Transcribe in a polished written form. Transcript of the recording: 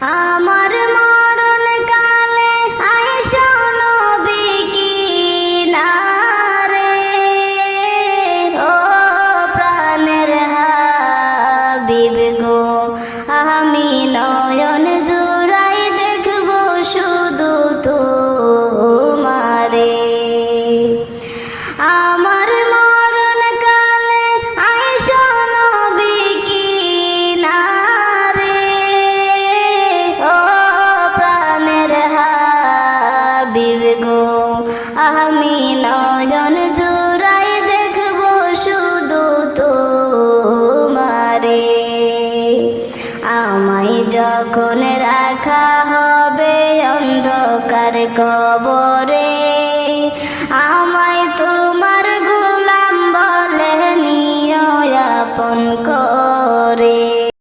আমার মরণ কালে আইসো নবী কিনারে, ও প্রাণের হাবিব গো, আমি নয়ন জুড়াই দেখব শুধু তোমারে। আমার মরণ কালে আইসো নবী কিনারে, ও প্রাণের হাবিব গো, আমি নয়ন জুড়াই দেখব শুধু তোমারে। আমায় যখন রাখা হবে অন্ধকার কবরে, আমায়